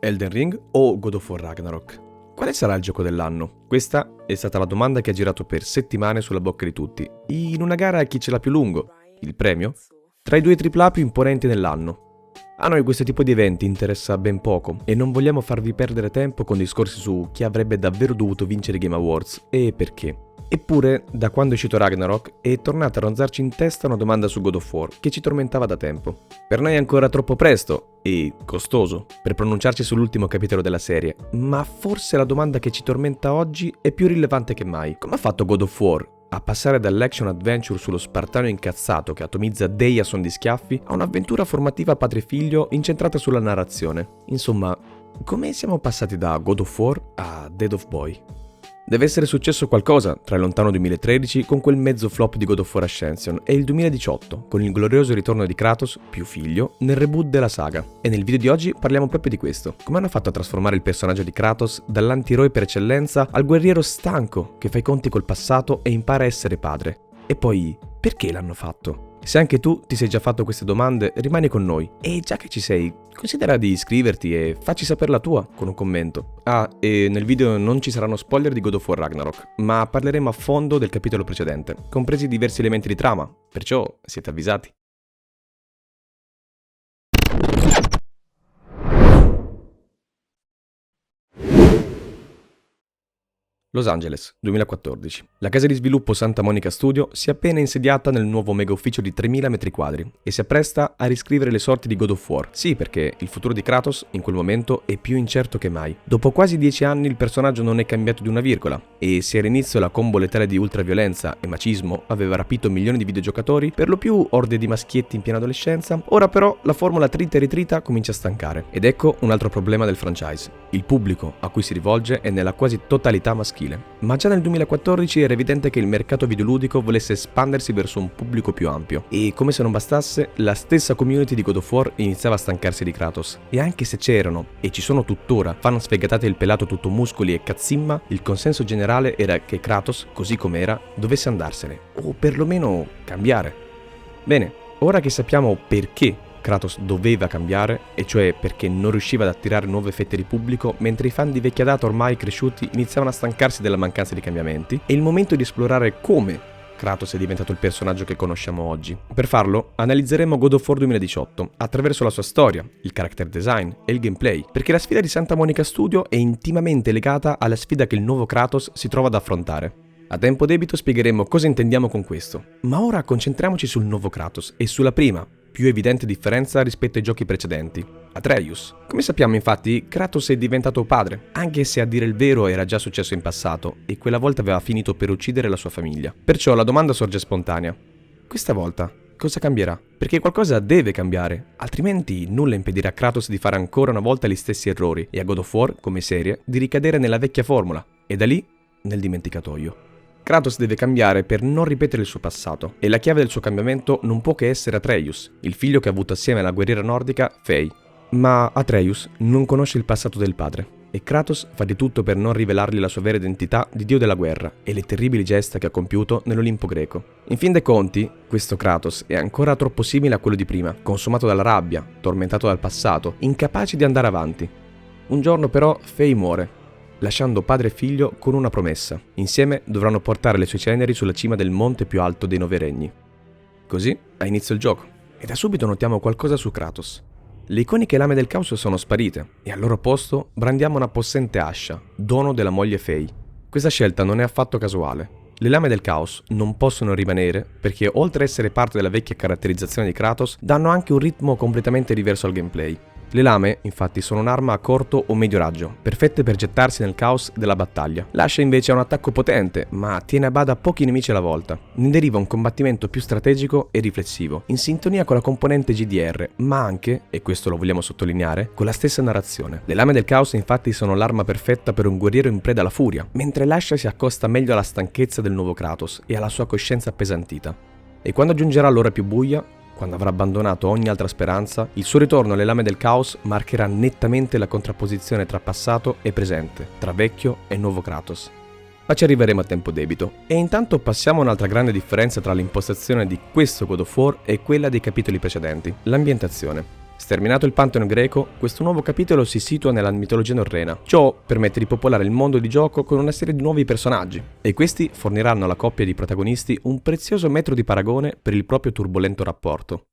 Elden Ring o God of War Ragnarok? Quale sarà il gioco dell'anno? Questa è stata la domanda che ha girato per settimane sulla bocca di tutti, in una gara a chi ce l'ha più lungo, il premio, tra i due AAA più imponenti dell'anno. A noi questo tipo di eventi interessa ben poco e non vogliamo farvi perdere tempo con discorsi su chi avrebbe davvero dovuto vincere i Game Awards e perché. Eppure, da quando è uscito Ragnarok, è tornata a ronzarci in testa una domanda su God of War che ci tormentava da tempo. Per noi è ancora troppo presto e costoso per pronunciarci sull'ultimo capitolo della serie, ma forse la domanda che ci tormenta oggi è più rilevante che mai. Come ha fatto God of War a passare dall'action adventure sullo spartano incazzato che atomizza dei a son di schiaffi a un'avventura formativa padre e figlio incentrata sulla narrazione? Insomma, come siamo passati da God of War a Dead of Boy? Deve essere successo qualcosa tra il lontano 2013 con quel mezzo flop di God of War Ascension e il 2018 con il glorioso ritorno di Kratos, più figlio, nel reboot della saga. E nel video di oggi parliamo proprio di questo. Come hanno fatto a trasformare il personaggio di Kratos dall'antieroe per eccellenza al guerriero stanco che fa i conti col passato e impara a essere padre. E poi, perché l'hanno fatto? Se anche tu ti sei già fatto queste domande, rimani con noi. E già che ci sei, considera di iscriverti e facci sapere la tua con un commento. Ah, e nel video non ci saranno spoiler di God of War Ragnarok, ma parleremo a fondo del capitolo precedente, compresi diversi elementi di trama, perciò siete avvisati. Los Angeles, 2014. La casa di sviluppo Santa Monica Studio si è appena insediata nel nuovo mega ufficio di 3000 metri quadri e si appresta a riscrivere le sorti di God of War. Sì, perché il futuro di Kratos in quel momento è più incerto che mai. Dopo quasi 10 anni il personaggio non è cambiato di una virgola e se all'inizio la combo letale di ultraviolenza e macismo aveva rapito milioni di videogiocatori, per lo più orde di maschietti in piena adolescenza, ora però la formula trita e ritrita comincia a stancare. Ed ecco un altro problema del franchise. Il pubblico a cui si rivolge è nella quasi totalità maschile. Ma già nel 2014 era evidente che il mercato videoludico volesse espandersi verso un pubblico più ampio e, come se non bastasse, la stessa community di God of War iniziava a stancarsi di Kratos. E anche se c'erano, e ci sono tuttora, fan sfegatati del pelato tutto muscoli e cazzimma, il consenso generale era che Kratos, così com'era, dovesse andarsene, o perlomeno cambiare. Bene, ora che sappiamo perché Kratos doveva cambiare, e cioè perché non riusciva ad attirare nuove fette di pubblico, mentre i fan di vecchia data ormai cresciuti iniziavano a stancarsi della mancanza di cambiamenti, è il momento di esplorare come Kratos è diventato il personaggio che conosciamo oggi. Per farlo, analizzeremo God of War 2018 attraverso la sua storia, il character design e il gameplay, perché la sfida di Santa Monica Studio è intimamente legata alla sfida che il nuovo Kratos si trova ad affrontare. A tempo debito spiegheremo cosa intendiamo con questo, ma ora concentriamoci sul nuovo Kratos e sulla prima, più evidente differenza rispetto ai giochi precedenti, Atreus. Come sappiamo infatti, Kratos è diventato padre, anche se a dire il vero era già successo in passato e quella volta aveva finito per uccidere la sua famiglia. Perciò la domanda sorge spontanea. Questa volta cosa cambierà? Perché qualcosa deve cambiare, altrimenti nulla impedirà a Kratos di fare ancora una volta gli stessi errori e a God of War, come serie, di ricadere nella vecchia formula e da lì nel dimenticatoio. Kratos deve cambiare per non ripetere il suo passato, e la chiave del suo cambiamento non può che essere Atreus, il figlio che ha avuto assieme alla guerriera nordica Frey. Ma Atreus non conosce il passato del padre, e Kratos fa di tutto per non rivelargli la sua vera identità di dio della guerra e le terribili gesta che ha compiuto nell'Olimpo greco. In fin dei conti, questo Kratos è ancora troppo simile a quello di prima, consumato dalla rabbia, tormentato dal passato, incapace di andare avanti. Un giorno però Frey muore, lasciando padre e figlio con una promessa. Insieme dovranno portare le sue ceneri sulla cima del monte più alto dei 9 regni. Così ha inizio il gioco, e da subito notiamo qualcosa su Kratos. Le iconiche lame del caos sono sparite, e al loro posto brandiamo una possente ascia, dono della moglie Frey. Questa scelta non è affatto casuale. Le lame del caos non possono rimanere perché, oltre a essere parte della vecchia caratterizzazione di Kratos, danno anche un ritmo completamente diverso al gameplay. Le lame, infatti, sono un'arma a corto o medio raggio, perfette per gettarsi nel caos della battaglia. L'ascia invece ha un attacco potente, ma tiene a bada pochi nemici alla volta. Ne deriva un combattimento più strategico e riflessivo, in sintonia con la componente GDR, ma anche, e questo lo vogliamo sottolineare, con la stessa narrazione. Le lame del caos infatti sono l'arma perfetta per un guerriero in preda alla furia, mentre l'ascia si accosta meglio alla stanchezza del nuovo Kratos e alla sua coscienza appesantita. E quando giungerà l'ora più buia, quando avrà abbandonato ogni altra speranza, il suo ritorno alle lame del caos marcherà nettamente la contrapposizione tra passato e presente, tra vecchio e nuovo Kratos. Ma ci arriveremo a tempo debito. E intanto passiamo a un'altra grande differenza tra l'impostazione di questo God of War e quella dei capitoli precedenti, l'ambientazione. Sterminato il Pantheon greco, questo nuovo capitolo si situa nella mitologia norrena. Ciò permette di popolare il mondo di gioco con una serie di nuovi personaggi, e questi forniranno alla coppia di protagonisti un prezioso metro di paragone per il proprio turbolento rapporto.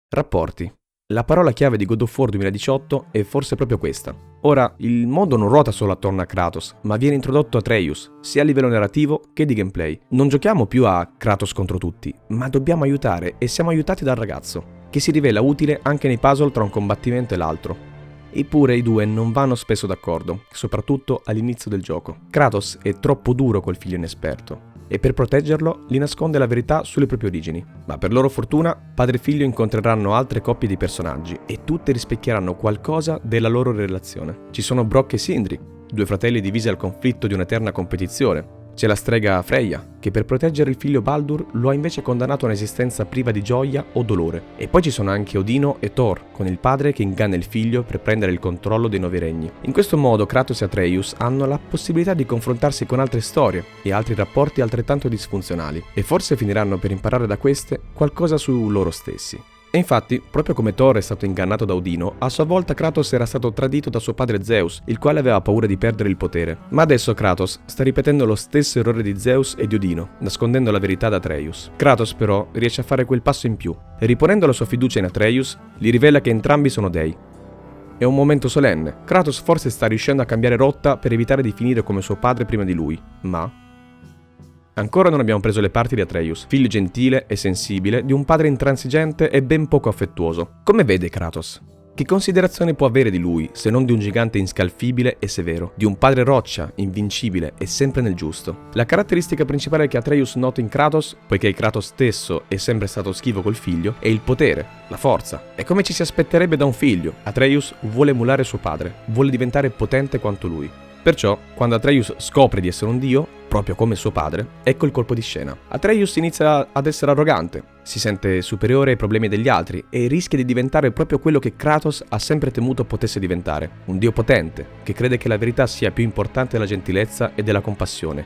Rapporti. La parola chiave di God of War 2018 è forse proprio questa. Ora, il mondo non ruota solo attorno a Kratos, ma viene introdotto Atreus, sia a livello narrativo che di gameplay. Non giochiamo più a Kratos contro tutti, ma dobbiamo aiutare e siamo aiutati dal ragazzo, che si rivela utile anche nei puzzle tra un combattimento e l'altro. Eppure i due non vanno spesso d'accordo, soprattutto all'inizio del gioco. Kratos è troppo duro col figlio inesperto, e per proteggerlo gli nasconde la verità sulle proprie origini. Ma per loro fortuna, padre e figlio incontreranno altre coppie di personaggi e tutte rispecchieranno qualcosa della loro relazione. Ci sono Brok e Sindri, due fratelli divisi al conflitto di un'eterna competizione. C'è la strega Freya, che per proteggere il figlio Baldur lo ha invece condannato a un'esistenza priva di gioia o dolore. E poi ci sono anche Odino e Thor, con il padre che inganna il figlio per prendere il controllo dei 9 regni. In questo modo Kratos e Atreus hanno la possibilità di confrontarsi con altre storie e altri rapporti altrettanto disfunzionali, e forse finiranno per imparare da queste qualcosa su loro stessi. E infatti, proprio come Thor è stato ingannato da Odino, a sua volta Kratos era stato tradito da suo padre Zeus, il quale aveva paura di perdere il potere. Ma adesso Kratos sta ripetendo lo stesso errore di Zeus e di Odino, nascondendo la verità ad Atreus. Kratos però riesce a fare quel passo in più, e riponendo la sua fiducia in Atreus, gli rivela che entrambi sono dei. È un momento solenne. Kratos forse sta riuscendo a cambiare rotta per evitare di finire come suo padre prima di lui, ma ancora non abbiamo preso le parti di Atreus, figlio gentile e sensibile di un padre intransigente e ben poco affettuoso. Come vede Kratos? Che considerazione può avere di lui, se non di un gigante inscalfibile e severo, di un padre roccia, invincibile e sempre nel giusto? La caratteristica principale che Atreus nota in Kratos, poiché Kratos stesso è sempre stato schivo col figlio, è il potere, la forza. È come ci si aspetterebbe da un figlio. Atreus vuole emulare suo padre, vuole diventare potente quanto lui. Perciò, quando Atreus scopre di essere un dio, proprio come suo padre, ecco il colpo di scena. Atreus inizia ad essere arrogante, si sente superiore ai problemi degli altri e rischia di diventare proprio quello che Kratos ha sempre temuto potesse diventare, un dio potente, che crede che la verità sia più importante della gentilezza e della compassione,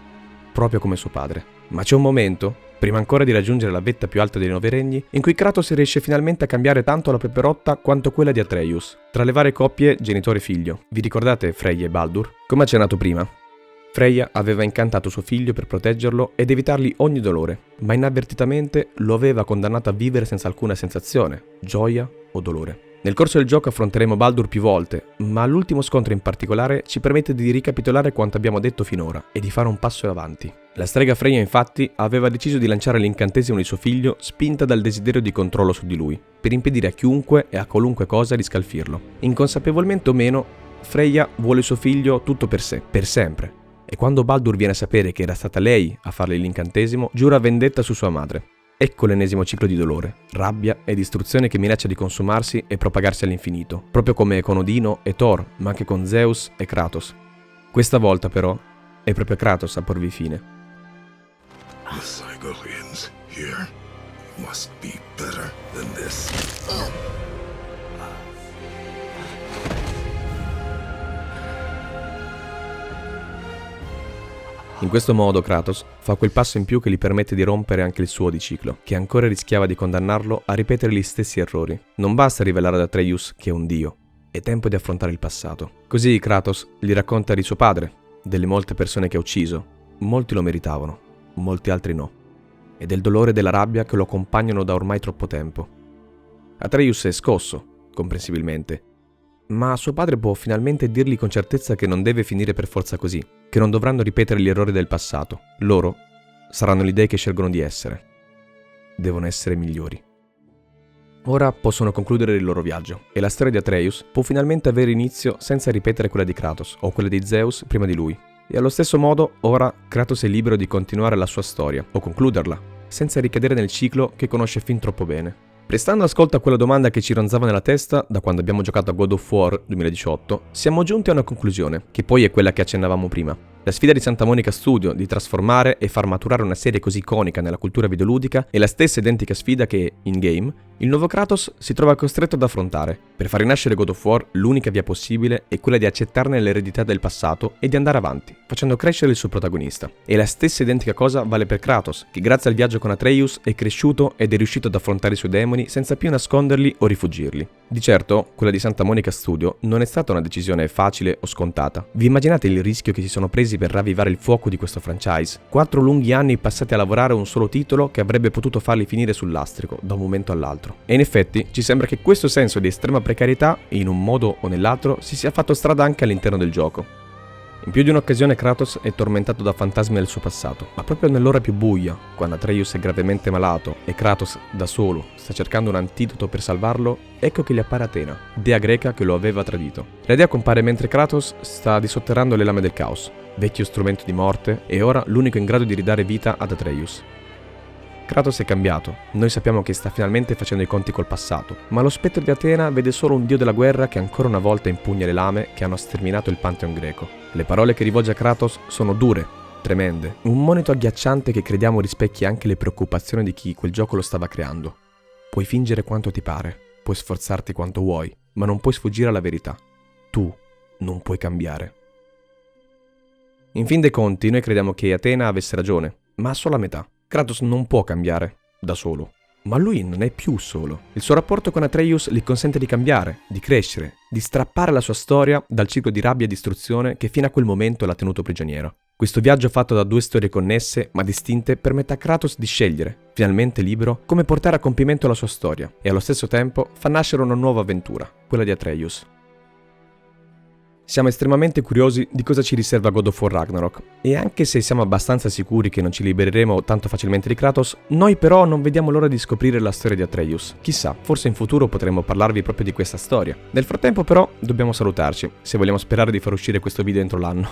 proprio come suo padre. Ma c'è un momento, prima ancora di raggiungere la vetta più alta dei 9 regni, in cui Kratos riesce finalmente a cambiare tanto la propria rotta quanto quella di Atreus, tra le varie coppie genitore-figlio. Vi ricordate Freya e Baldur? Come accennato prima, Freya aveva incantato suo figlio per proteggerlo ed evitargli ogni dolore, ma inavvertitamente lo aveva condannato a vivere senza alcuna sensazione, gioia o dolore. Nel corso del gioco affronteremo Baldur più volte, ma l'ultimo scontro in particolare ci permette di ricapitolare quanto abbiamo detto finora e di fare un passo avanti. La strega Freya infatti aveva deciso di lanciare l'incantesimo di suo figlio spinta dal desiderio di controllo su di lui, per impedire a chiunque e a qualunque cosa di scalfirlo. Inconsapevolmente o meno, Freya vuole suo figlio tutto per sé, per sempre. E quando Baldur viene a sapere che era stata lei a farle l'incantesimo, giura vendetta su sua madre. Ecco l'ennesimo ciclo di dolore, rabbia e distruzione che minaccia di consumarsi e propagarsi all'infinito, proprio come con Odino e Thor, ma anche con Zeus e Kratos. Questa volta però è proprio Kratos a porvi fine. The Cygolians here must be better than this. In questo modo Kratos fa quel passo in più che gli permette di rompere anche il suo di ciclo, che ancora rischiava di condannarlo a ripetere gli stessi errori. Non basta rivelare ad Atreus che è un dio, è tempo di affrontare il passato. Così Kratos gli racconta di suo padre, delle molte persone che ha ucciso. Molti lo meritavano, molti altri no, e del dolore e della rabbia che lo accompagnano da ormai troppo tempo. Atreus è scosso, comprensibilmente, ma suo padre può finalmente dirgli con certezza che non deve finire per forza così, che non dovranno ripetere gli errori del passato. Loro saranno le idee che scelgono di essere. Devono essere migliori. Ora possono concludere il loro viaggio, e la storia di Atreus può finalmente avere inizio senza ripetere quella di Kratos o quella di Zeus prima di lui. E allo stesso modo, ora Kratos è libero di continuare la sua storia, o concluderla, senza ricadere nel ciclo che conosce fin troppo bene. Prestando ascolto a quella domanda che ci ronzava nella testa da quando abbiamo giocato a God of War 2018, siamo giunti a una conclusione, che poi è quella che accennavamo prima. La sfida di Santa Monica Studio di trasformare e far maturare una serie così iconica nella cultura videoludica è la stessa identica sfida che, in game, il nuovo Kratos si trova costretto ad affrontare. Per far rinascere God of War, l'unica via possibile è quella di accettarne l'eredità del passato e di andare avanti, facendo crescere il suo protagonista. E la stessa identica cosa vale per Kratos, che grazie al viaggio con Atreus è cresciuto ed è riuscito ad affrontare i suoi demoni senza più nasconderli o rifuggirli. Di certo, quella di Santa Monica Studio non è stata una decisione facile o scontata. Vi immaginate il rischio che si sono presi per ravvivare il fuoco di questo franchise? 4 lunghi anni passati a lavorare a un solo titolo che avrebbe potuto farli finire sul lastrico da un momento all'altro. E in effetti ci sembra che questo senso di estrema precarietà, in un modo o nell'altro, si sia fatto strada anche all'interno del gioco. In più di un'occasione Kratos è tormentato da fantasmi del suo passato, ma proprio nell'ora più buia, quando Atreus è gravemente malato e Kratos, da solo, sta cercando un antidoto per salvarlo, ecco che gli appare Atena, dea greca che lo aveva tradito. La dea compare mentre Kratos sta disotterrando le lame del caos, vecchio strumento di morte, e ora l'unico in grado di ridare vita ad Atreus. Kratos è cambiato, noi sappiamo che sta finalmente facendo i conti col passato, ma lo spettro di Atena vede solo un dio della guerra che ancora una volta impugna le lame che hanno sterminato il Pantheon greco. Le parole che rivolge a Kratos sono dure, tremende, un monito agghiacciante che crediamo rispecchi anche le preoccupazioni di chi quel gioco lo stava creando. Puoi fingere quanto ti pare, puoi sforzarti quanto vuoi, ma non puoi sfuggire alla verità. Tu non puoi cambiare. In fin dei conti, noi crediamo che Atena avesse ragione, ma solo a metà. Kratos non può cambiare da solo, ma lui non è più solo. Il suo rapporto con Atreus gli consente di cambiare, di crescere, di strappare la sua storia dal ciclo di rabbia e distruzione che fino a quel momento l'ha tenuto prigioniero. Questo viaggio fatto da 2 storie connesse ma distinte permette a Kratos di scegliere, finalmente libero, come portare a compimento la sua storia e allo stesso tempo fa nascere una nuova avventura, quella di Atreus. Siamo estremamente curiosi di cosa ci riserva God of War Ragnarok, e anche se siamo abbastanza sicuri che non ci libereremo tanto facilmente di Kratos, noi però non vediamo l'ora di scoprire la storia di Atreus. Chissà, forse in futuro potremo parlarvi proprio di questa storia. Nel frattempo però dobbiamo salutarci, se vogliamo sperare di far uscire questo video entro l'anno.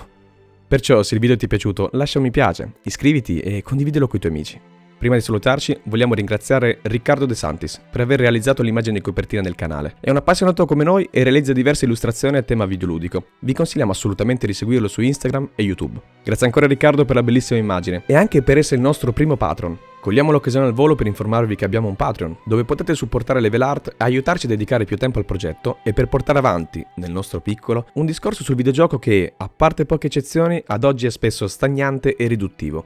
Perciò se il video ti è piaciuto lascia un mi piace, iscriviti e condividilo con i tuoi amici. Prima di salutarci, vogliamo ringraziare Riccardo De Santis per aver realizzato l'immagine di copertina del canale. È un appassionato come noi e realizza diverse illustrazioni a tema videoludico. Vi consigliamo assolutamente di seguirlo su Instagram e YouTube. Grazie ancora Riccardo per la bellissima immagine e anche per essere il nostro primo patron. Cogliamo l'occasione al volo per informarvi che abbiamo un Patreon, dove potete supportare Level Art e aiutarci a dedicare più tempo al progetto e per portare avanti, nel nostro piccolo, un discorso sul videogioco che, a parte poche eccezioni, ad oggi è spesso stagnante e riduttivo.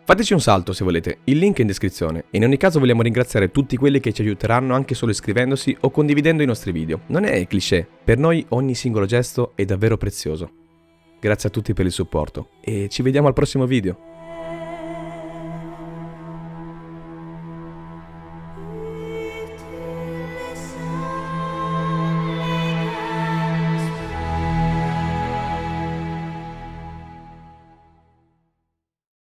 Fateci un salto se volete, il link è in descrizione e in ogni caso vogliamo ringraziare tutti quelli che ci aiuteranno anche solo iscrivendosi o condividendo i nostri video. Non è cliché, per noi ogni singolo gesto è davvero prezioso. Grazie a tutti per il supporto e ci vediamo al prossimo video.